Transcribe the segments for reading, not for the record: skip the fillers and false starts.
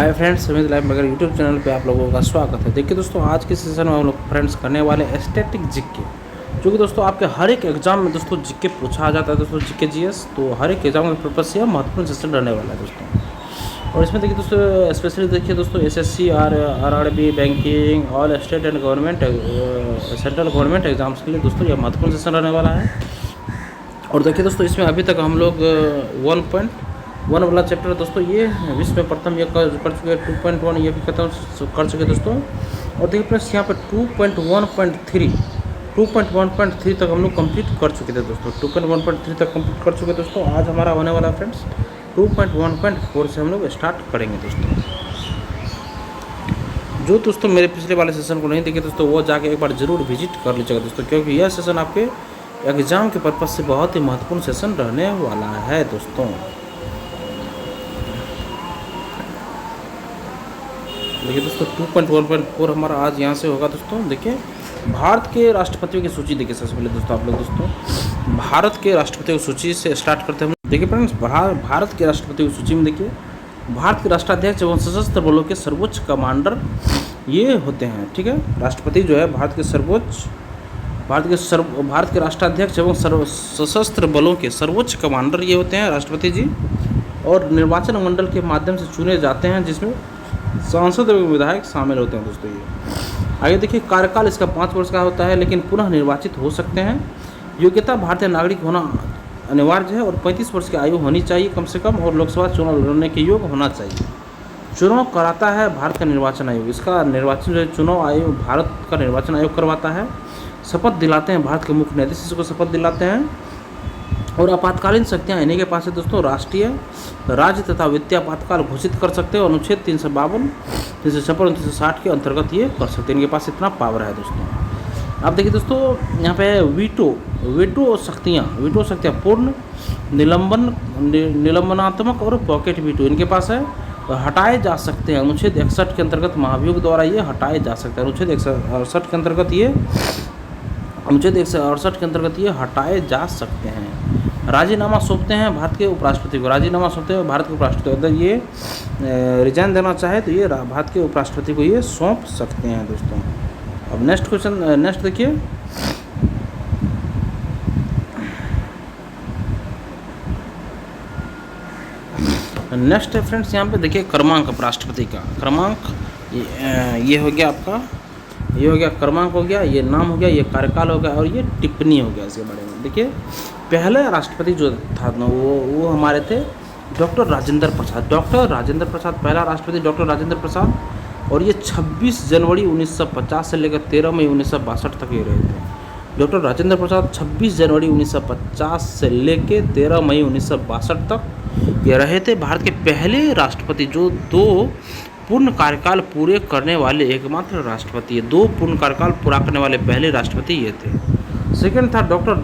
Hi friends, Samit live मगर YouTube channel पे आप लोगों का स्वागत है। देखिए दोस्तों, आज के सेशन में हम लोग फ्रेंड्स करने वाले स्टैटिक जीके, जो कि दोस्तों आपके हर एक एग्जाम में दोस्तों जीके पूछा जाता है दोस्तों, जीके जीएस। तो हर एक एग्जाम के पर्पज से यह महत्वपूर्ण सेशन रहने वाला है दोस्तों। और इसमें देखिए दोस्तों, स्पेशली देखिए दोस्तों SSC RRB banking all state and government central government exams के लिए दोस्तों यह महत्वपूर्ण सेशन रहने वाला है। और देखिए दोस्तों, इसमें अभी तक हम लोग 1.1 वाला चैप्टर दोस्तों ये विश्व में प्रथम ये कर चुके हैं, 2.1 ये भी खत्म कर चुके दोस्तों। और देखिए फ्रेंड्स, यहाँ पर 2.1.3 तक हम लोग कंप्लीट कर चुके थे दोस्तों। 2.1.3 तक कंप्लीट कर चुके दोस्तों। आज हमारा होने वाला फ्रेंड्स 2.1.4 से हम लोग स्टार्ट करेंगे दोस्तों। जो दोस्तों मेरे पिछले वाले सेशन को नहीं देखे दोस्तों, वो जाके एक बार जरूर विजिट कर लीजिएगा दोस्तों, क्योंकि यह सेशन आपके एग्जाम के पर्पज से बहुत ही महत्वपूर्ण सेशन रहने वाला है दोस्तों। देखिए दोस्तों, 2.1.4 हमारा आज यहाँ से होगा दोस्तों। देखिए, भारत के राष्ट्रपतियों की सूची देखिए सबसे पहले दोस्तों आप लोग दोस्तों भारत के राष्ट्रपतियों की सूची से स्टार्ट करते हैं। देखिए फ्रेंड्स, भारत के राष्ट्रपतियों की सूची में देखिए, भारत के राष्ट्राध्यक्ष एवं सशस्त्र बलों के सर्वोच्च कमांडर ये होते हैं। ठीक है, राष्ट्रपति जो है भारत के राष्ट्राध्यक्ष एवं सशस्त्र बलों के सर्वोच्च कमांडर ये होते हैं राष्ट्रपति जी। और निर्वाचन मंडल के माध्यम से चुने जाते हैं, जिसमें सांसद एवं विधायक शामिल होते हैं दोस्तों। ये आगे देखिए, कार्यकाल इसका 5 वर्ष का होता है, लेकिन पुनः निर्वाचित हो सकते हैं। योग्यता भारतीय नागरिक होना अनिवार्य है और 35 वर्ष की आयु होनी चाहिए कम से कम, और लोकसभा चुनाव लड़ने के योग्य होना चाहिए। चुनाव कराता है भारत का निर्वाचन आयोग। इसका निर्वाचन जो है चुनाव आयोग भारत का निर्वाचन आयोग करवाता है। शपथ दिलाते हैं भारत के मुख्य न्यायाधीश को शपथ दिलाते हैं। और आपातकालीन शक्तियाँ इन्हीं के पास है दोस्तों। राष्ट्रीय, राज्य तथा वित्तीय आपातकाल घोषित कर सकते हैं। अनुच्छेद 352, 356 और 360 के अंतर्गत ये कर सकते हैं। इनके पास इतना पावर है दोस्तों। आप देखिए दोस्तों, यहाँ पे वीटो शक्तियाँ पूर्ण, निलंबनात्मक और पॉकेट वीटो इनके पास है। हटाए जा सकते हैं। अनुच्छेद 61 के अंतर्गत महाभियोग द्वारा ये हटाए जा सकते हैं। अनुच्छेद 168 के अंतर्गत ये हटाए जा सकते हैं। राजीनामा सौंपते हैं भारत के उपराष्ट्रपति को। अगर ये रिजाइन देना चाहे तो ये भारत के उपराष्ट्रपति को ये सौंप सकते हैं दोस्तों। अब नेक्स्ट देखिए, नेक्स्ट है फ्रेंड्स, यहाँ पे देखिए क्रमांक राष्ट्रपति का क्रमांक ये हो गया आपका, ये हो गया क्रमांक हो गया, ये नाम हो गया, ये कार्यकाल हो गया, और ये टिप्पणी हो गया इसके बारे में। देखिए, पहले राष्ट्रपति जो था ना वो हमारे थे डॉक्टर राजेंद्र प्रसाद पहला राष्ट्रपति डॉक्टर राजेंद्र प्रसाद। और ये 26 जनवरी 1950 से लेकर 13 मई 1962 तक ये रहे थे। डॉक्टर राजेंद्र प्रसाद 26 जनवरी 1950 से लेकर 13 मई 1962 तक ये रहे थे। भारत के पहले राष्ट्रपति जो 2 पूर्ण कार्यकाल पूरे करने वाले एकमात्र राष्ट्रपति है। 2 पूर्ण कार्यकाल पूरा करने वाले पहले राष्ट्रपति ये थे। सेकंड था डॉक्टर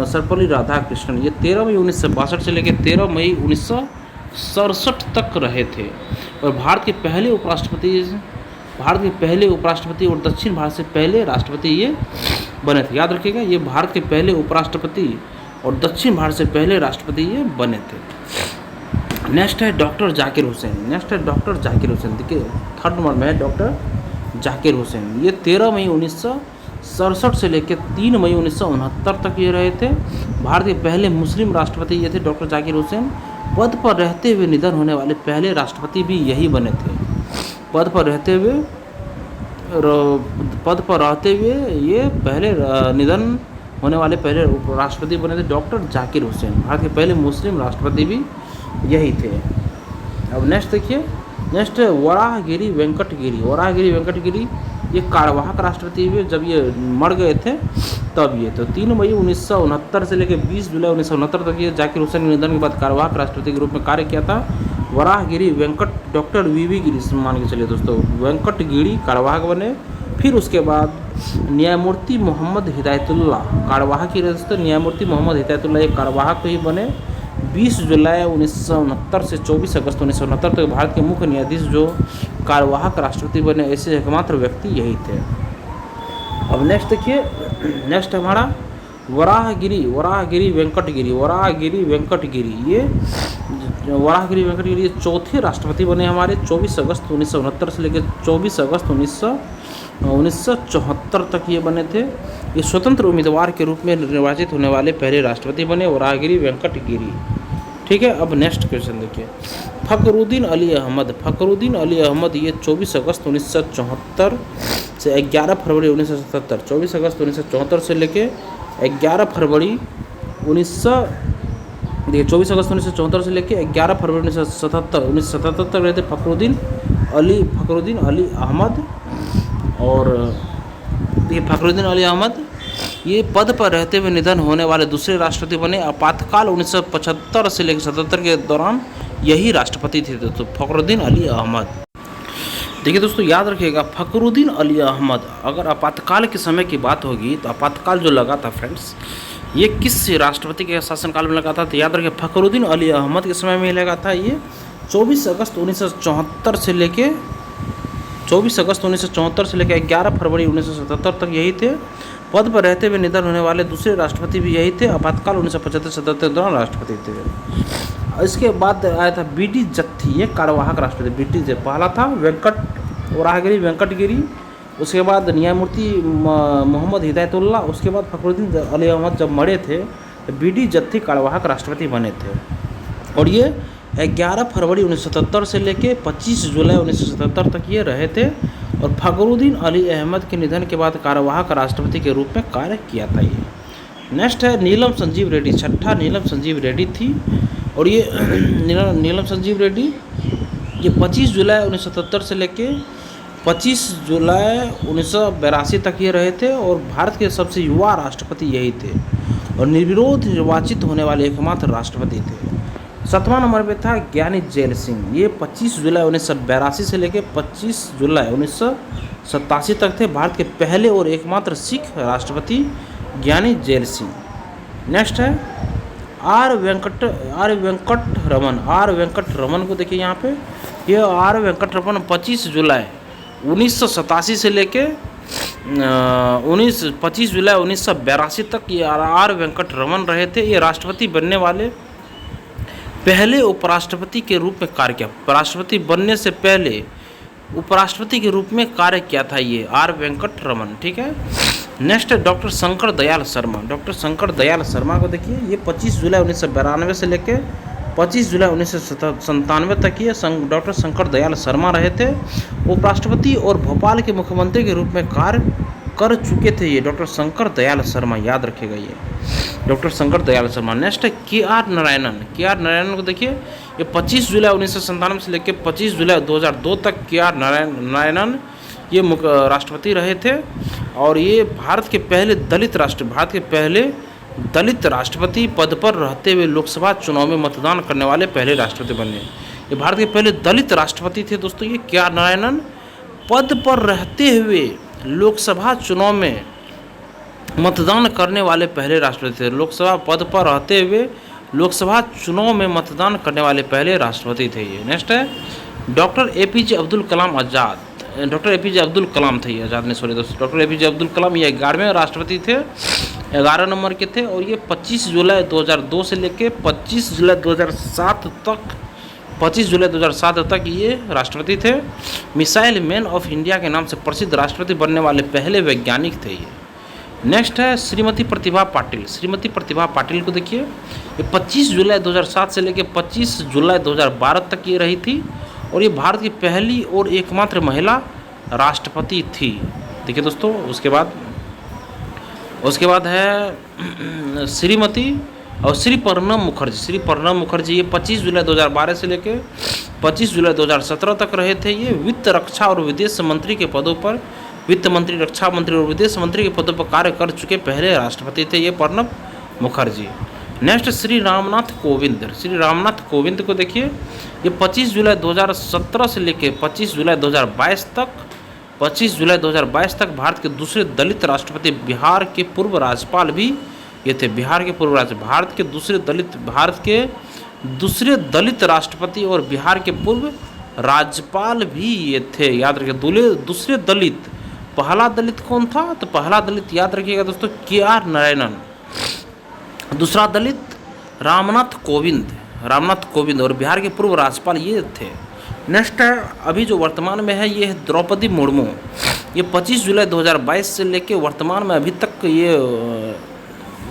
सर्वपल्ली राधाकृष्णन। ये 13 मई 1962 से लेकर 13 मई 1967 तक रहे थे। और भारत के पहले उपराष्ट्रपति और दक्षिण भारत से पहले राष्ट्रपति ये बने थे। याद रखिएगा, ये भारत के पहले उपराष्ट्रपति और दक्षिण भारत से पहले राष्ट्रपति ये बने थे। नेक्स्ट है डॉक्टर जाकिर हुसैन। देखिए, थर्ड नंबर में है डॉक्टर जाकिर हुसैन। ये 13 मई 1967 से लेकर 3 मई 1969 तक ये रहे थे। भारत के पहले मुस्लिम राष्ट्रपति ये थे डॉक्टर जाकिर हुसैन। पद पर रहते हुए निधन होने वाले पहले राष्ट्रपति भी यही बने थे। पद पर रहते हुए ये पहले निधन होने वाले पहले राष्ट्रपति बने थे डॉक्टर जाकिर हुसैन। भारत के पहले मुस्लिम राष्ट्रपति भी यही थे। अब नेक्स्ट देखिए, नेक्स्ट वराहगिरी वेंकटगिरी। ये कार्यवाहक राष्ट्रपति हुए जब ये मर गए थे तब ये तो 3 मई 1969 से लेकर 20 जुलाई 1969 तक ये जाकिर हुसैन के निधन के बाद कार्यवाहक राष्ट्रपति के रूप में कार्य किया था। वराहगिरी वेंकट डॉक्टर वीवी गिरी मान के चलिए दोस्तों, वेंकटगिरी कार्यवाहक बने। फिर उसके बाद न्यायमूर्ति मोहम्मद हिदायतुल्लाह कार्यवाहक ही रहे दोस्तों। न्यायमूर्ति मोहम्मद हिदायतुल्लाह एक कार्यवाहक ही बने। 20 जुलाई 1969 से 24 अगस्त 1969 तक भारत के मुख्य न्यायाधीश जो कार्यवाहक राष्ट्रपति बने, ऐसे एकमात्र व्यक्ति यही थे। अब नेक्स्ट देखिए, नेक्स्ट हमारा वराहगिरी वेंकटगिरी। ये वराहगिरी वेंकटगिरी ये चौथे राष्ट्रपति बने हमारे 24 अगस्त 1969 से लेकर 24 अगस्त 1974 तक ये बने थे। ये स्वतंत्र उम्मीदवार के रूप में निर्वाचित होने वाले पहले राष्ट्रपति बने वराहगिरी वेंकटगिरी। ठीक है, अब नेक्स्ट क्वेश्चन देखिए। फखरुद्दीन अली अहमद, फखरुद्दीन अली अहमद ये 24 अगस्त 1974 से 11 फरवरी 1977, 24 अगस्त 1974 से लेके 11 फरवरी 24 अगस्त 1974 से लेके 11 फरवरी 1977 तक रहते फखरुद्दीन अली अहमद। और ये फखरुद्दीन अली अहमद ये पद पर रहते हुए निधन होने वाले दूसरे राष्ट्रपति बने। आपातकाल 1975 से लेकर 77 के दौरान यही राष्ट्रपति थे दोस्तों, फखरुद्दीन अली अहमद। देखिए दोस्तों, याद रखिएगा फखरुद्दीन अली अहमद, अगर आपातकाल के समय की बात होगी तो आपातकाल जो लगा था फ्रेंड्स, ये किस राष्ट्रपति के शासनकाल में लगा था? तो याद रखिए फखरुद्दीन अली अहमद के समय में लगा था। ये 24 अगस्त 1974 से लेके 11 फरवरी 1977 तक यही थे। पद पर रहते हुए निधन होने वाले दूसरे राष्ट्रपति भी यही थे। आपातकाल 1975-77 के दौरान राष्ट्रपति थे। इसके बाद आया था बीडी जत्थी, ये कार्यवाहक राष्ट्रपति। बीडी जत्थी पहला था वराहगिरी वेंकटगिरी, उसके बाद न्यायमूर्ति मोहम्मद हिदायतुल्लाह, उसके बाद फखरुद्दीन अली अहमद जब मरे थे तो बीडी जत्थी कार्यवाहक राष्ट्रपति बने थे। और ये 11 फरवरी 1977 से लेके 25 जुलाई 1977 तक ये रहे थे। और फखरुद्दीन अली अहमद के निधन के बाद कार्यवाहक राष्ट्रपति के रूप में कार्य किया था ये। नेक्स्ट है नीलम संजीव रेड्डी, छठा नीलम संजीव रेड्डी थी। और ये नीलम संजीव रेड्डी ये 25 जुलाई 1977 से लेके 25 जुलाई 1982 तक ये रहे थे। और भारत के सबसे युवा राष्ट्रपति यही थे और निर्विरोध निर्वाचित होने वाले एकमात्र राष्ट्रपति थे। 7वां नंबर पे था ज्ञानी जैल सिंह, ये 25 जुलाई 1982 से लेकर 25 जुलाई 1987 तक थे। भारत के पहले और एकमात्र सिख राष्ट्रपति ज्ञानी जैल सिंह। नेक्स्ट है आर वेंकट रमन को देखिए यहाँ पे, ये आर वेंकट रमन 25 जुलाई 1987 से लेके 25 जुलाई 1982 तक ये आर वेंकट रमन रहे थे। ये राष्ट्रपति बनने वाले पहले उपराष्ट्रपति के रूप में कार्य किया। राष्ट्रपति बनने से पहले उपराष्ट्रपति के रूप में कार्य किया था ये आर वेंकट रमन। ठीक है, नेक्स्ट है डॉक्टर शंकर दयाल शर्मा। डॉक्टर शंकर दयाल शर्मा को देखिए, ये 25 जुलाई 1992 से लेकर 25 जुलाई 1997 तक ये डॉक्टर शंकर दयाल शर्मा रहे थे। उपराष्ट्रपति और भोपाल के मुख्यमंत्री के रूप में कार्य कर चुके थे ये डॉक्टर शंकर दयाल शर्मा, याद रखेगा ये डॉक्टर शंकर दयाल शर्मा। नेक्स्ट है के आर नारायणन को देखिए, ये 25 जुलाई 1997 से लेकर 25 जुलाई 2002 तक के आर नारायणन ये राष्ट्रपति रहे थे। और ये भारत के पहले दलित राष्ट्रपति पद पर रहते हुए लोकसभा चुनाव में मतदान करने वाले पहले राष्ट्रपति बने। ये भारत के पहले दलित राष्ट्रपति थे दोस्तों, ये के आर नारायणन पद पर रहते हुए लोकसभा चुनाव में मतदान करने वाले पहले राष्ट्रपति थे। लोकसभा पद पर रहते हुए लोकसभा चुनाव में मतदान करने वाले पहले राष्ट्रपति थे ये। नेक्स्ट है doctor APJ Abdul Kalam Azad. Doctor APJ Abdul Kalam थे, आज़ाद ने सॉरी दोस्तों, डॉक्टर एपीजे अब्दुल कलाम ये 11वें राष्ट्रपति थे, 11 नंबर के थे। और ये 25 जुलाई 2002 से लेकर 25 जुलाई 2007 तक ये राष्ट्रपति थे। मिसाइल मैन ऑफ इंडिया के नाम से प्रसिद्ध राष्ट्रपति बनने वाले पहले वैज्ञानिक थे ये। नेक्स्ट है श्रीमती प्रतिभा पाटिल। श्रीमती प्रतिभा पाटिल को देखिए, ये 25 जुलाई 2007 से लेकर 25 जुलाई 2012 तक ये रही थी। और ये भारत की पहली और एकमात्र महिला राष्ट्रपति थी। देखिए दोस्तों, उसके बाद है श्रीमती और श्री प्रणब मुखर्जी ये 25 जुलाई 2012 से लेकर 25 जुलाई 2017 तक रहे थे। ये वित्त, रक्षा और विदेश मंत्री के पदों पर, वित्त मंत्री, रक्षा मंत्री और विदेश मंत्री के पदों पर कार्य कर चुके पहले राष्ट्रपति थे ये प्रणब मुखर्जी। नेक्स्ट श्री रामनाथ कोविंद को देखिए, ये 25 जुलाई 2017 से लेकर 25 जुलाई 2022 तक भारत के दूसरे दलित राष्ट्रपति, बिहार के पूर्व राज्यपाल भी ये थे। भारत के दूसरे दलित राष्ट्रपति और बिहार के पूर्व राज्यपाल भी ये थे, याद रखिए। दूसरे दलित, पहला दलित कौन था? तो पहला दलित याद रखिएगा दोस्तों के आर नारायणन, दूसरा दलित रामनाथ कोविंद, रामनाथ कोविंद, और बिहार के पूर्व राज्यपाल ये थे। नेक्स्ट है अभी जो वर्तमान में है ये है द्रौपदी मुर्मू। ये 25 जुलाई 2022 से लेके वर्तमान में अभी तक ये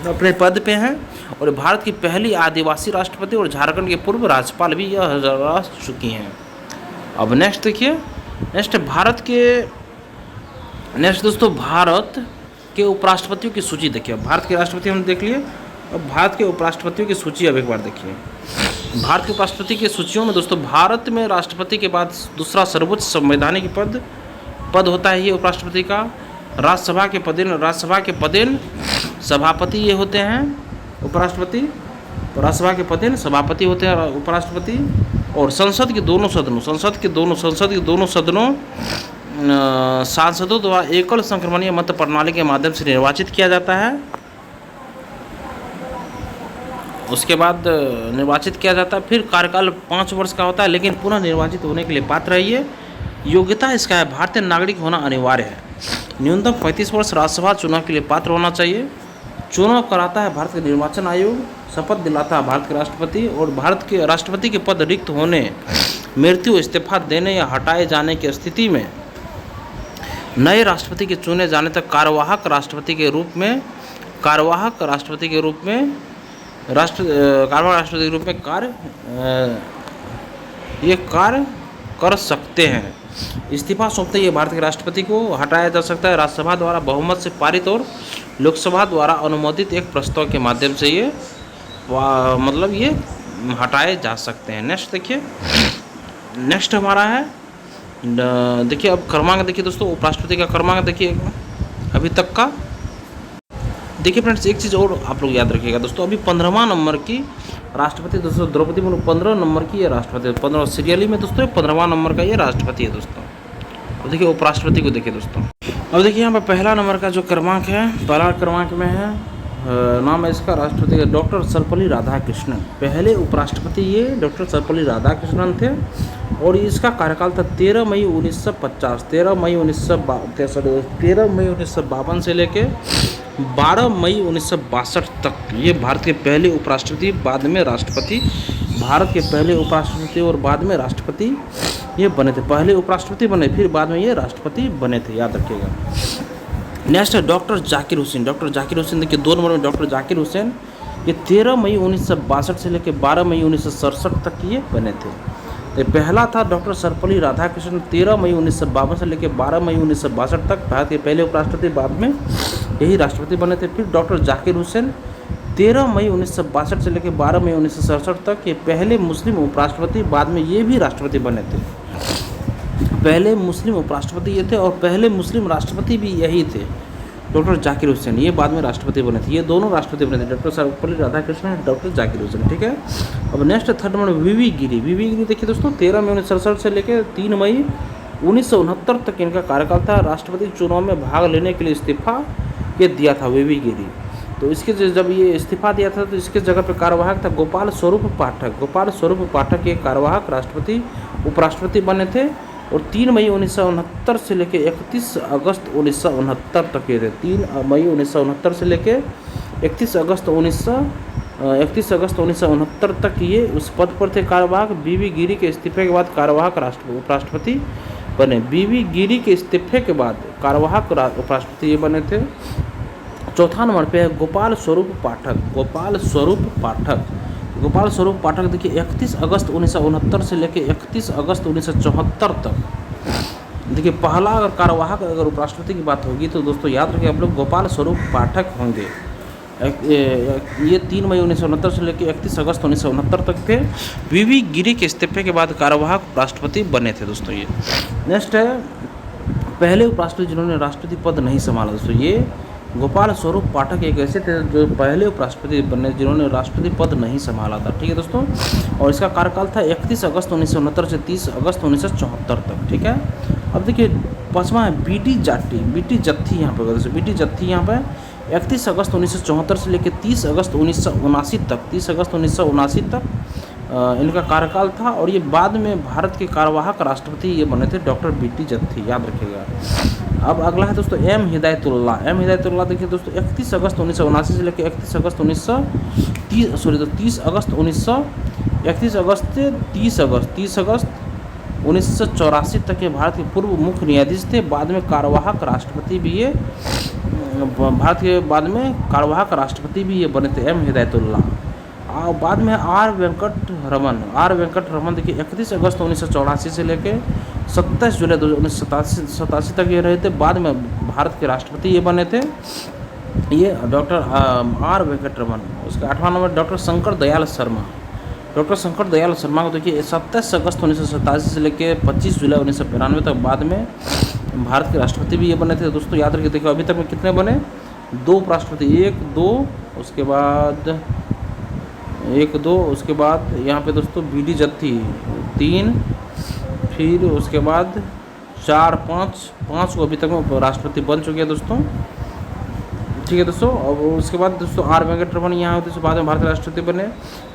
अपने पद पे हैं, और भारत की पहली आदिवासी राष्ट्रपति और झारखंड के पूर्व राज्यपाल भी यह रह चुकी हैं। अब नेक्स्ट देखिए, नेक्स्ट दोस्तों भारत के उपराष्ट्रपतियों की सूची देखिए। भारत के राष्ट्रपति हमने देख लिए, अब भारत के उपराष्ट्रपतियों की सूची अब एक बार देखिए। भारत के उपराष्ट्रपति की सूचियों में दोस्तों भारत में राष्ट्रपति के बाद दूसरा सर्वोच्च संवैधानिक पद होता है ये उपराष्ट्रपति का। राज्यसभा के पदेन सभापति ये होते हैं उपराष्ट्रपति, राज्यसभा के पदेन सभापति होते हैं उपराष्ट्रपति। और संसद के दोनों सदनों सांसदों द्वारा एकल संक्रमणीय मत प्रणाली के माध्यम से निर्वाचित किया जाता है। उसके बाद निर्वाचित किया जाता है, फिर कार्यकाल 5 वर्ष का होता है, लेकिन पुनः निर्वाचित होने के लिए पात्र है ये। योग्यता इसका है भारतीय नागरिक होना अनिवार्य है। न्यूनतम 35 वर्ष राज्यसभा चुनाव के लिए पात्र होना चाहिए। चुनाव कराता है भारत का निर्वाचन आयोग। शपथ दिलाता है भारत के राष्ट्रपति, और भारत के राष्ट्रपति के पद रिक्त होने, मृत्यु, इस्तीफा देने या हटाए जाने की स्थिति में नए राष्ट्रपति के चुने जाने तक कार्यवाहक राष्ट्रपति के रूप में कार्य कर सकते हैं। इस्तीफा सौंपते ये भारत के राष्ट्रपति को हटाया जा सकता है राज्यसभा द्वारा बहुमत से पारित और लोकसभा द्वारा अनुमोदित एक प्रस्ताव के माध्यम से ये हटाए जा सकते हैं। नेक्स्ट देखिए, नेक्स्ट हमारा है देखिए, अब क्रमांक देखिए दोस्तों, उपराष्ट्रपति का क्रमांक देखिए अभी तक का। देखिए फ्रेंड्स, एक चीज़ और आप लोग याद रखिएगा दोस्तों, अभी 15वां नंबर की राष्ट्रपति दोस्तों द्रौपदी मुर्मू 15 नंबर की ये राष्ट्रपति, 15 सीरियली में दोस्तों 15वां नंबर का ये राष्ट्रपति है दोस्तों। तो देखिए उपराष्ट्रपति को देखिए दोस्तों, अब देखिए यहाँ पर पहला नंबर का जो क्रमांक है, पहला क्रमांक में है नाम है इसका राष्ट्रपति डॉक्टर सर्वपल्ली राधाकृष्णन। पहले उपराष्ट्रपति ये डॉक्टर सर्वपल्ली राधाकृष्णन थे, और इसका कार्यकाल था 13 मई 1952 से लेके 12 मई 1962 तक ये भारत के पहले उपराष्ट्रपति, बाद में राष्ट्रपति, भारत के पहले उपराष्ट्रपति और बाद में राष्ट्रपति ये बने थे। पहले उपराष्ट्रपति बने, फिर बाद में ये राष्ट्रपति बने थे, याद रखिएगा। नेक्स्ट है डॉक्टर जाकिर हुसैन। डॉक्टर जाकिर हुसैन देखिए 2 नंबर में डॉक्टर जाकिर हुसैन, ये 13 मई 1962 से लेकर 12 मई 1967 तक ये बने थे। तो पहला था डॉक्टर सर्वपल्ली राधाकृष्णन, 13 मई 1952 से लेकर 12 मई 1962 तक भारत के पहले उपराष्ट्रपति, बाद में यही राष्ट्रपति बने थे। फिर डॉक्टर जाकिर हुसैन 13 मई 1962 से लेकर 12 मई 1967 तक ये पहले मुस्लिम उपराष्ट्रपति, बाद में ये भी राष्ट्रपति बने थे। पहले मुस्लिम उपराष्ट्रपति ये थे और पहले मुस्लिम राष्ट्रपति भी यही थे, डॉक्टर जाकिर हुसैन। ये बाद में राष्ट्रपति बने थे, ये दोनों राष्ट्रपति बने थे, डॉक्टर सर्वपल्ली राधाकृष्णन और डॉक्टर जाकिर हुसैन, ठीक है। अब नेक्स्ट थर्ड नंबर वीवी गिरी। वीवी गिरी देखिए दोस्तों 13 मई 1967 से लेकर 3 मई 1969 तक इनका कार्यकाल था। राष्ट्रपति चुनाव में भाग लेने के लिए इस्तीफा ये दिया था वीवी गिरी। तो इसके जब ये इस्तीफा दिया था तो इसके जगह पे कार्यवाहक था गोपाल स्वरूप पाठक। गोपाल स्वरूप पाठक ये कार्यवाहक राष्ट्रपति उपराष्ट्रपति बने थे, और 3 मई 1969 से लेकर 31 अगस्त 1969 तक ये थे। 3 मई 1969 से लेकर 31 अगस्त 1969 तक ये उस पद पर थे कार्यवाहक। बीवी गिरी के इस्तीफे के बाद कार्यवाहक उपराष्ट्रपति बने। बीवी गिरी के इस्तीफे के बाद कार्यवाहक उपराष्ट्रपति ये बने थे। चौथा नंबर पे है गोपाल स्वरूप पाठक। गोपाल स्वरूप पाठक देखिए 31 अगस्त 1969 से लेकर 31 अगस्त 1974 तक देखिए पहला अगर कार्यवाहक अगर उपराष्ट्रपति की बात होगी तो दोस्तों याद रखिए आप लोग गोपाल स्वरूप पाठक होंगे। ये 3 मई 1969 से लेकर 31 अगस्त 1969 तक थे। वीवी गिरी के इस्तीफे के बाद कार्यवाहक उपराष्ट्रपति बने थे दोस्तों ये। नेक्स्ट है पहले उपराष्ट्रपति जिन्होंने राष्ट्रपति पद नहीं संभाला दोस्तों, ये गोपाल स्वरूप पाठक एक ऐसे थे जो पहले उपराष्ट्रपति बने जिन्होंने राष्ट्रपति पद नहीं संभाला था, ठीक है दोस्तों। और इसका कार्यकाल था 31 अगस्त 1969 से 30 अगस्त 1974 तक, ठीक है। अब देखिए 5वां है बीटी जत्थी यहाँ पे दोस्तों, बीटी जत्थी यहाँ पे 31 अगस्त 1974 से लेकर 30 अगस्त 1979 तक इनका कार्यकाल था, और ये बाद में भारत के कार्यवाहक राष्ट्रपति ये बने थे डॉक्टर बीटी जत्थी, याद रखिएगा। अब अगला है दोस्तों एम हिदायतुल्लाह देखिए दोस्तों 31 अगस्त 1979 से लेकर 30 अगस्त 1981 31 अगस्त से 30 अगस्त 1984 तक ये भारत के पूर्व मुख्य न्यायाधीश थे। बाद में कार्यवाहक राष्ट्रपति भी ये भारत के बाद में कार्यवाहक राष्ट्रपति भी ये बने थे, एम हिदायतुल्लाह। और बाद में आर वेंकट रमन देखिए 31 अगस्त 1984 से लेके 27 जुलाई 1987 तक ये रहे थे। बाद में भारत के राष्ट्रपति ये बने थे, ये डॉक्टर आर वेंकट रमन। उसका 8वां नंबर डॉक्टर शंकर दयाल शर्मा को देखिए 27 अगस्त 1987 से लेके 25 जुलाई 1992 तक बाद में भारत के राष्ट्रपति भी ये बने थे दोस्तों। याद रखिए, देखिए अभी तक में कितने बने, 2 उपराष्ट्रपति, 1 2 उसके बाद यहाँ पे दोस्तों BD जत्ती 3, फिर उसके बाद 4 5 को अभी तक में राष्ट्रपति बन चुके हैं दोस्तों। ठीक है दोस्तों। और उसके बाद दोस्तों आर वेंकट रमन यहाँ होते हैं, बाद में भारत के राष्ट्रपति बने।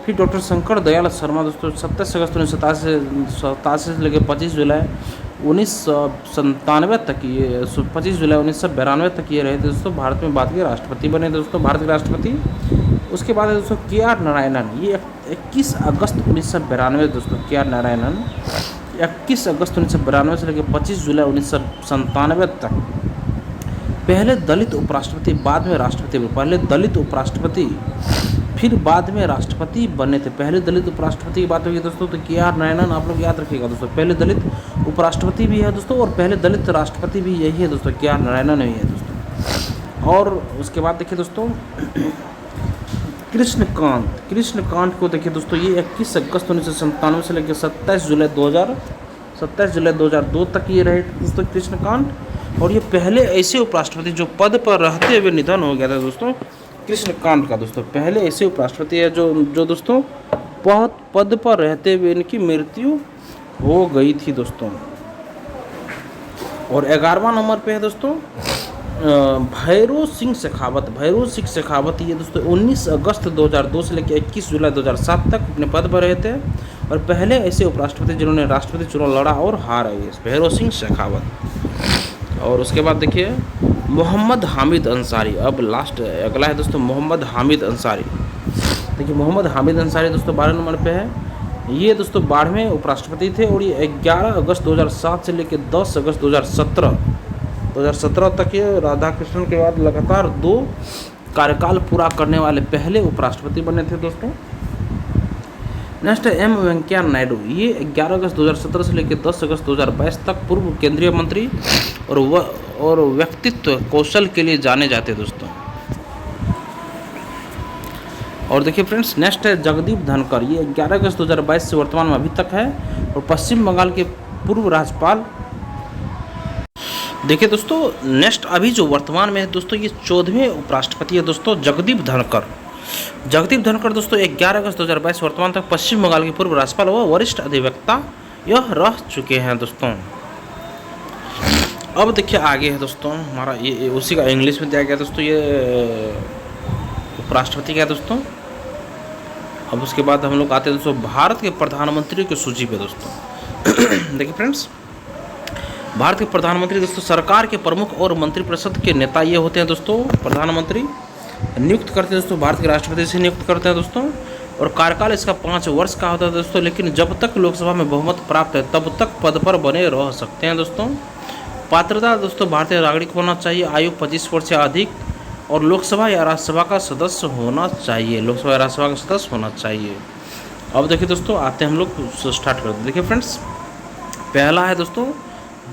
फिर डॉक्टर शंकर दयाल शर्मा दोस्तों 27 अगस्त 1987 से लेकर 25 जुलाई 1997 तक ये 25 जुलाई 1992 तक ये रहे थे दोस्तों। भारत में बाद के राष्ट्रपति बने दोस्तों, भारत के राष्ट्रपति। उसके बाद है दोस्तों KR नारायणन, ये 21 अगस्त 1992 दोस्तों। KR नारायणन 21 अगस्त 1992 से लेकर 25 जुलाई 1997 तक पहले दलित उपराष्ट्रपति, बाद में राष्ट्रपति। पहले दलित उपराष्ट्रपति फिर बाद में राष्ट्रपति बने थे। पहले दलित उपराष्ट्रपति की बात होगी दोस्तों तो KR नारायणन, आप लोग याद रखिएगा दोस्तों। पहले दलित उपराष्ट्रपति भी है दोस्तों और पहले दलित राष्ट्रपति भी यही है दोस्तों, KR नारायणन ही है दोस्तों। और उसके बाद देखिए दोस्तों कृष्णकांत को देखिए दोस्तों, ये 21 अगस्त 1997 से लेकर 27 जुलाई 2002 तक ये रहे दोस्तों कृष्णकांत। और ये पहले ऐसे उपराष्ट्रपति जो पद पर रहते हुए निधन हो गया था दोस्तों, कृष्णकांत का दोस्तों पहले ऐसे उपराष्ट्रपति है जो दोस्तों पद पर रहते हुए इनकी मृत्यु हो गई थी दोस्तों। और 11वां नंबर पे है दोस्तों भैरों सिंह शेखावत, ये दोस्तों 19 अगस्त 2002 से लेकर 21 जुलाई 2007 तक अपने पद पर रहे थे और पहले ऐसे उपराष्ट्रपति जिन्होंने राष्ट्रपति चुनाव लड़ा और हार आई, भैरों सिंह शेखावत। और उसके बाद देखिए मोहम्मद हामिद अंसारी, अब लास्ट अगला है दोस्तों मोहम्मद हामिद अंसारी। देखिए मोहम्मद हामिद अंसारी दोस्तों 12 नंबर पे है। ये दोस्तों 12वें उपराष्ट्रपति थे और ये 11 अगस्त 2007 से लेकर 10 अगस्त 2017 तक ये राधाकृष्णन के बाद लगातार 2 कार्यकाल पूरा करने वाले पहले उपराष्ट्रपति बने थे दोस्तों। नेक्स्ट है एम वेंकैया नायडू, ये 11 अगस्त 2017 से लेकर 10 अगस्त 2022 तक पूर्व केंद्रीय मंत्री और व्यक्तित्व कौशल के लिए जाने जाते दोस्तों। और देखिए फ्रेंड्स नेक्स्ट है जगदीप धनखड़, ये 11 अगस्त 2022 से वर्तमान में अभी तक है और पश्चिम बंगाल के पूर्व राज्यपाल। देखिए दोस्तों नेक्स्ट अभी जो वर्तमान में है दोस्तों ये 14वें उपराष्ट्रपति है दोस्तों जगदीप धनखड़ दोस्तों 11 अगस्त 2022 वर्तमान तक पश्चिम बंगाल के पूर्व राज्यपाल व वरिष्ठ अधिवक्ता यह रह चुके हैं दोस्तों। अब देखिए आगे है दोस्तों हमारा ये उसी का इंग्लिश में दिया गया दोस्तों ये उपराष्ट्रपति का दोस्तों। अब उसके बाद हम लोग आते हैं दोस्तों भारत के प्रधानमंत्री की सूची पे दोस्तों। देखिए फ्रेंड्स भारत के प्रधानमंत्री दोस्तों सरकार के प्रमुख और मंत्रिपरिषद के नेता ये होते हैं दोस्तों। प्रधानमंत्री नियुक्त करते हैं दोस्तों, भारत के राष्ट्रपति से नियुक्त करते हैं दोस्तों और कार्यकाल इसका 5 वर्ष का होता है दोस्तों। लेकिन जब तक लोकसभा में बहुमत प्राप्त है तब तक पद पर बने रह सकते हैं दोस्तों। पात्रता दोस्तों भारतीय नागरिक होना चाहिए, आयु 25 वर्ष से अधिक और लोकसभा या राज्यसभा का सदस्य होना चाहिए। अब देखिए दोस्तों आते हैं हम लोग स्टार्ट करते हैं। देखिए फ्रेंड्स पहला है दोस्तों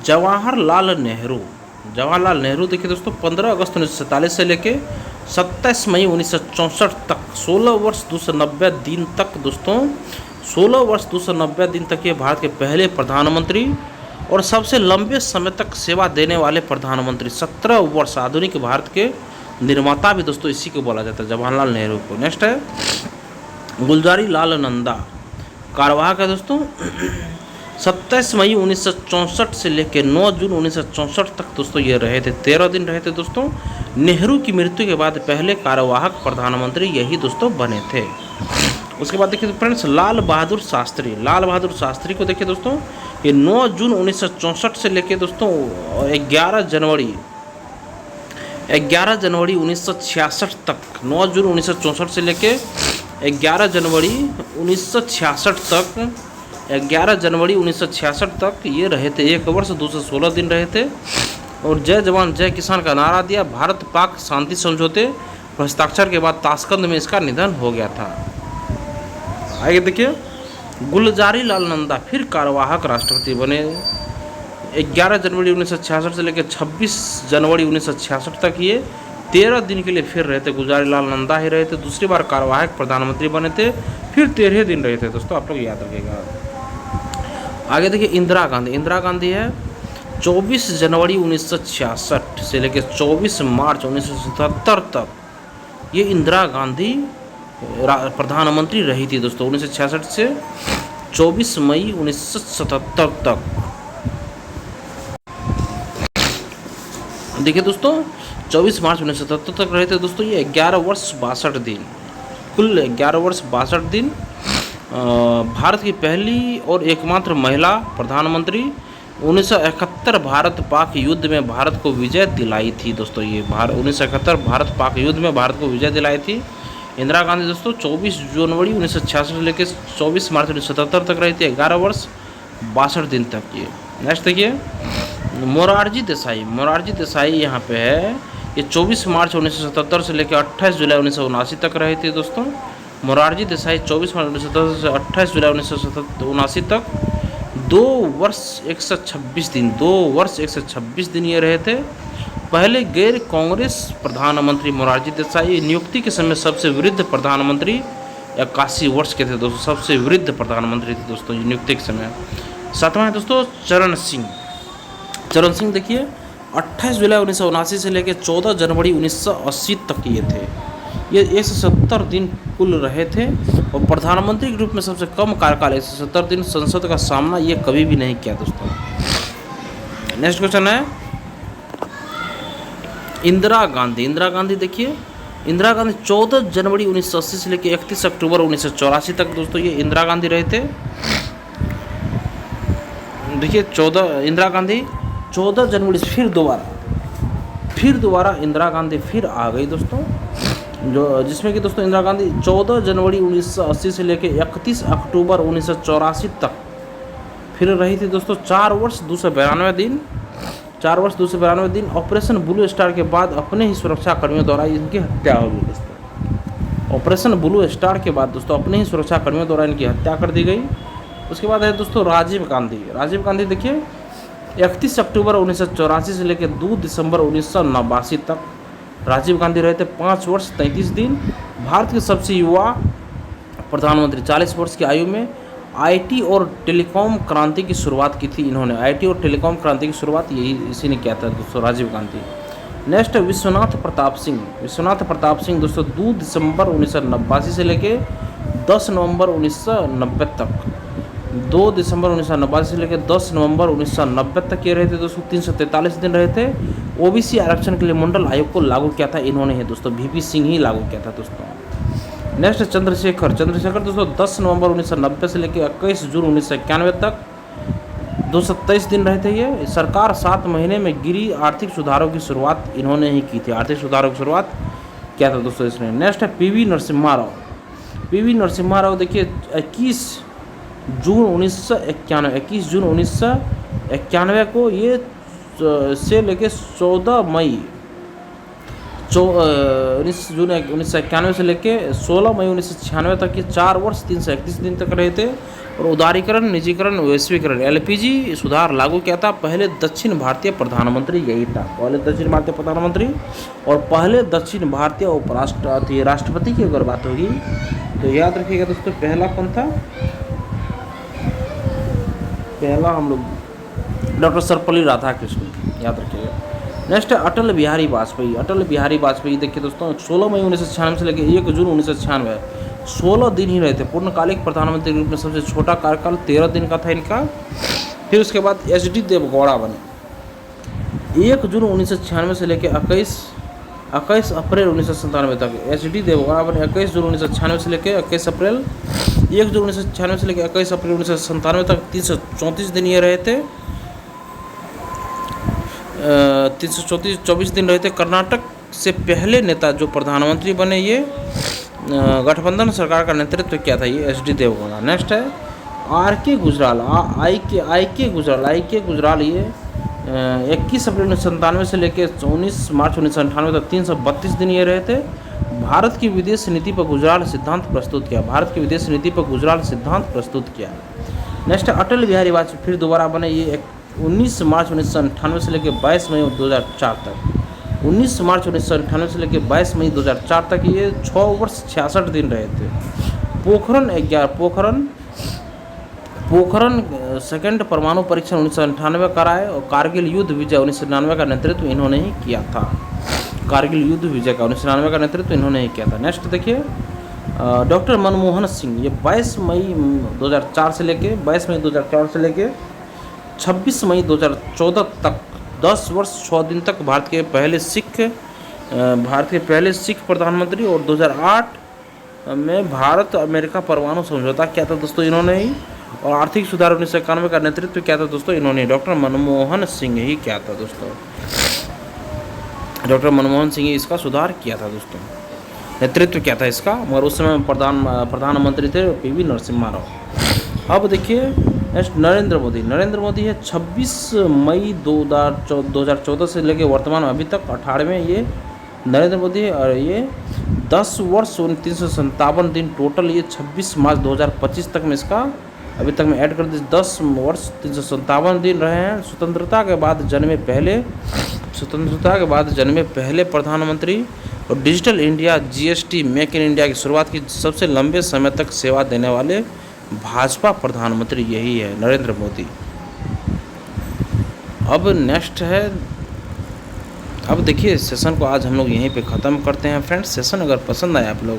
जवाहरलाल नेहरू देखिए दोस्तों 15 अगस्त 1947 से लेके 27 मई 1964 तक 16 वर्ष 290 दिन तक दोस्तों 16 वर्ष 290 दिन तक ये भारत के पहले प्रधानमंत्री और सबसे लंबे समय तक सेवा देने वाले प्रधानमंत्री। 17 वर्ष आधुनिक भारत के निर्माता भी दोस्तों इसी को बोला जाता है जवाहरलाल नेहरू को। नेक्स्ट है गुलजारी लाल नंदा, कार्यवाहक है दोस्तों 27 मई 1964 से लेकर 9 जून 1964 तक दोस्तों ये रहे थे, 13 दिन रहे थे दोस्तों। नेहरू की मृत्यु के बाद पहले कार्यवाहक प्रधानमंत्री यही दोस्तों बने थे। उसके बाद देखिए फ्रेंड्स लाल बहादुर शास्त्री को देखिए दोस्तों ये 9 जून 1964 से लेकर दोस्तों 11 जनवरी 1966 तक 9 जून 1964 से लेकर 11 जनवरी 1966 तक, 11 जनवरी 1966 तक ये रहे थे, 1 वर्ष 216 दिन रहे थे। और जय जवान जय किसान का नारा दिया। भारत पाक शांति समझौते पर हस्ताक्षर के बाद ताशकंद में इसका निधन हो गया था। आगे देखिए, गुलजारी लाल नंदा फिर कार्यवाहक राष्ट्रपति बने। 11 जनवरी 1966 से लेकर 26 जनवरी 1966 तक ये 13 दिन के लिए फिर रहे थे। गुलजारी लाल नंदा ही रहे थे, दूसरी बार कार्यवाहक प्रधानमंत्री बने थे, फिर 13 दिन रहे थे। दोस्तों आप लोग याद रखिएगा। आगे देखिए, इंदिरा गांधी। इंदिरा गांधी है 24 जनवरी 1966 से लेकर 24 मार्च 1977 तक ये इंदिरा गांधी प्रधानमंत्री रही थी। दोस्तों 1966 से 24 मई 1977 तक। देखिए दोस्तों, 24 मार्च 1977 तक रहे थे। दोस्तों ये 11 वर्ष 62 दिन, कुल 11 वर्ष 62 दिन। भारत की पहली और एकमात्र महिला प्रधानमंत्री। 1971 भारत पाक युद्ध में भारत को विजय दिलाई थी। दोस्तों ये 1971 भारत पाक युद्ध में भारत को विजय दिलाई थी इंदिरा गांधी। दोस्तों 24 जनवरी 1966 से लेकर 24 मार्च 1977 तक रही थी, 11 वर्ष 62 दिन तक ये। नेक्स्ट देखिए, मोरारजी देसाई। मोरारजी देसाई यहाँ पे है, ये 24 मार्च 1977 से लेकर 28 जुलाई 1979 तक रहे थे। दोस्तों मोरारजी देसाई 24 मार्च 1977 से 28 जुलाई 1979 तक 2 वर्ष 126 दिन, 2 वर्ष 126 दिन ये रहे थे। पहले गैर कांग्रेस प्रधानमंत्री मोरारजी देसाई। नियुक्ति के समय सबसे वृद्ध प्रधानमंत्री 81 वर्ष के थे। दोस्तों सबसे वृद्ध प्रधानमंत्री थे दोस्तों नियुक्ति के समय। 7वां है दोस्तों चरण सिंह। चरण सिंह देखिए 28 जुलाई 1979 से लेकर 14 जनवरी 1980 तक ये थे। ये 170 दिन कुल रहे थे और प्रधानमंत्री के रूप में सबसे कम कार्यकाल 170 दिन संसद का सामना ये कभी भी नहीं किया। दोस्तों नेक्स्ट क्वेश्चन है इंदिरा गांधी। इंदिरा गांधी देखिए, इंदिरा गांधी 14 जनवरी 1980 से लेकर 31 अक्टूबर 1984 तक दोस्तों ये इंदिरा गांधी रहे थे। देखिए 14 इंदिरा गांधी 14 जनवरी से फिर दोबारा इंदिरा गांधी फिर आ गई दोस्तों, जो जिसमें कि दोस्तों इंदिरा गांधी 14 जनवरी 1980 से लेकर 31 अक्टूबर 1984 तक फिर रही थी। दोस्तों 4 वर्ष 292 दिन, 4 वर्ष 292 दिन। ऑपरेशन ब्लू स्टार के बाद अपने ही सुरक्षा कर्मियों द्वारा इनकी हत्या हो गई। दोस्तों ऑपरेशन ब्लू स्टार के बाद दोस्तों अपने ही सुरक्षा कर्मियों द्वारा इनकी हत्या कर दी गई। उसके बाद है दोस्तों राजीव गांधी। राजीव गांधी देखिए 31 अक्टूबर 1984 से लेकर 2 दिसंबर 1989 तक राजीव गांधी रहे थे। 5 वर्ष 33 दिन। भारत के सबसे युवा प्रधानमंत्री, 40 वर्ष की आयु में आईटी और टेलीकॉम क्रांति की शुरुआत की थी इन्होंने। आईटी और टेलीकॉम क्रांति की शुरुआत इसी ने किया था दोस्तों, राजीव गांधी। नेक्स्ट विश्वनाथ प्रताप सिंह। विश्वनाथ प्रताप सिंह दोस्तों 2 दिसंबर 1989 से लेके 10 नवंबर 1990 तक, 2 दिसंबर 1989 से लेकर 10 नवंबर 1990 तक ये रहे थे। दोस्तों 343 दिन रहे थे। ओबीसी आरक्षण के लिए मंडल आयोग को लागू किया था इन्होंने है दोस्तों, वीपी सिंह ही लागू किया था दोस्तों। नेक्स्ट चंद्रशेखर। चंद्रशेखर दोस्तों 10 नवंबर 1990 से लेकर 21 जून 1991 तक 227 दिन रहे थे ये। सरकार 7 महीने में गिरी आर्थिक सुधारों की शुरुआत इन्होंने ही की थी, आर्थिक सुधारों की शुरुआत किया था दोस्तों इसने। नेक्स्ट है पीवी नरसिम्हा राव। पीवी नरसिम्हा राव देखिए 21 जून 1991 को ये से लेके 14 मई 19 जून 1991 से लेके 16 मई 1996 तक ये 4 वर्ष 331 दिन तक रहे थे। और उदारीकरण, निजीकरण, वैश्वीकरण, एलपीजी सुधार लागू किया था। पहले दक्षिण भारतीय प्रधानमंत्री यही था, पहले दक्षिण भारतीय प्रधानमंत्री और पहले दक्षिण भारतीय राष्ट्रपति की अगर बात होगी तो याद रखिएगा दोस्तों, पहला कौन था? पहला हम लोग डॉक्टर सर्वपल्ली राधाकृष्णन, याद रखिएगा। नेक्स्ट है अटल बिहारी वाजपेयी। अटल बिहारी वाजपेयी देखिए दोस्तों 16 मई 1996 से लेकर 1 जून 1996, 16 दिन ही रहे थे। पूर्णकालिक प्रधानमंत्री के रूप में सबसे छोटा कार्यकाल 13 दिन का था इनका। फिर उसके बाद एचडी देवगौड़ा बने 1 जून 1996 से लेकर 21 अप्रैल 1997 तक। एचडी देवगौड़ा बने 21 जून 1996 से लेकर 21 अप्रैल 1 जून 1996 से लेकर 21 अप्रैल 1997 तक 334 दिन ये रहे थे। 324 दिन रहे थे। कर्नाटक से पहले नेता जो प्रधानमंत्री बने ये गठबंधन सरकार का नेतृत्व किया था, ये एच डी देवगौड़ा। नेक्स्ट है आर के गुजराल, आई के गुजराल, ये 21 अप्रैल 1997 से लेकर 19 मार्च 1998 तक 332 दिन ये रहे थे। भारत की विदेश नीति पर गुजराल सिद्धांत प्रस्तुत किया, भारत की विदेश नीति पर गुजराल सिद्धांत प्रस्तुत किया। नेक्स्ट अटल बिहारी वाजपेयी फिर दोबारा बने, ये 19 मार्च 1998 से लेकर 22 मई 2004 तक, 19 मार्च 1998 से लेकर 22 मई 2004 तक ये 6 वर्ष 66 दिन रहे थे। पोखरण सेकंड परमाणु परीक्षण 1998 कराए और कारगिल युद्ध विजय 1999 का नेतृत्व इन्होंने ही किया था। कारगिल युद्ध विजय का 1999 का नेतृत्व इन्होंने ही किया था। नेक्स्ट देखिए डॉक्टर मनमोहन सिंह, ये 22 मई 2004 से लेके 22 मई 2004 से लेके 26 मई 2014 तक 10 वर्ष 6 दिन तक भारत के पहले सिख प्रधानमंत्री, और 2008 में भारत अमेरिका परमाणु समझौता किया था दोस्तों इन्होंने ही, और आर्थिक सुधार 1991 का नेतृत्व किया था दोस्तों इन्होंने, डॉक्टर मनमोहन सिंह ही किया था दोस्तों, डॉक्टर मनमोहन सिंह इसका सुधार किया था दोस्तों, नेतृत्व किया था इसका, मगर उस समय प्रधानमंत्री थे पीवी नरसिम्हा राव। अब देखिए नेक्स्ट नरेंद्र मोदी है 26 मई 2014 से लेकर वर्तमान अभी तक 18वें ये नरेंद्र मोदी है, और ये 10 वर्ष 357 दिन टोटल, ये 26 मार्च 2025 तक में इसका अभी तक मैं ऐड कर दी 10 वर्ष 357 दिन रहे हैं। स्वतंत्रता के बाद जन्मे पहले प्रधानमंत्री, और digital India GST make in India की शुरुआत की सबसे लंबे समय तक सेवा देने वाले भाजपा प्रधानमंत्री यही है, नरेंद्र मोदी। अब नेक्स्ट है, अब देखिए सेशन को आज हम लोग यहीं पे ख़त्म करते हैं फ्रेंड्स। सेशन अगर पसंद आया आप लोग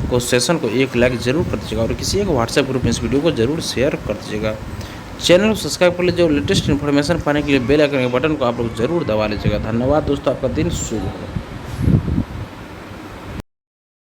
को सेशन को एक लाइक ज़रूर कर दीजिएगा, और किसी एक व्हाट्सएप ग्रुप में इस वीडियो को ज़रूर शेयर कर दीजिएगा। चैनल को सब्सक्राइब कर लीजिए और लेटेस्ट इन्फॉर्मेशन पाने के लिए बेल आइकन के बटन को आप लोग ज़रूर दबा लीजिएगा। धन्यवाद दोस्तों, आपका दिन शुभ हो।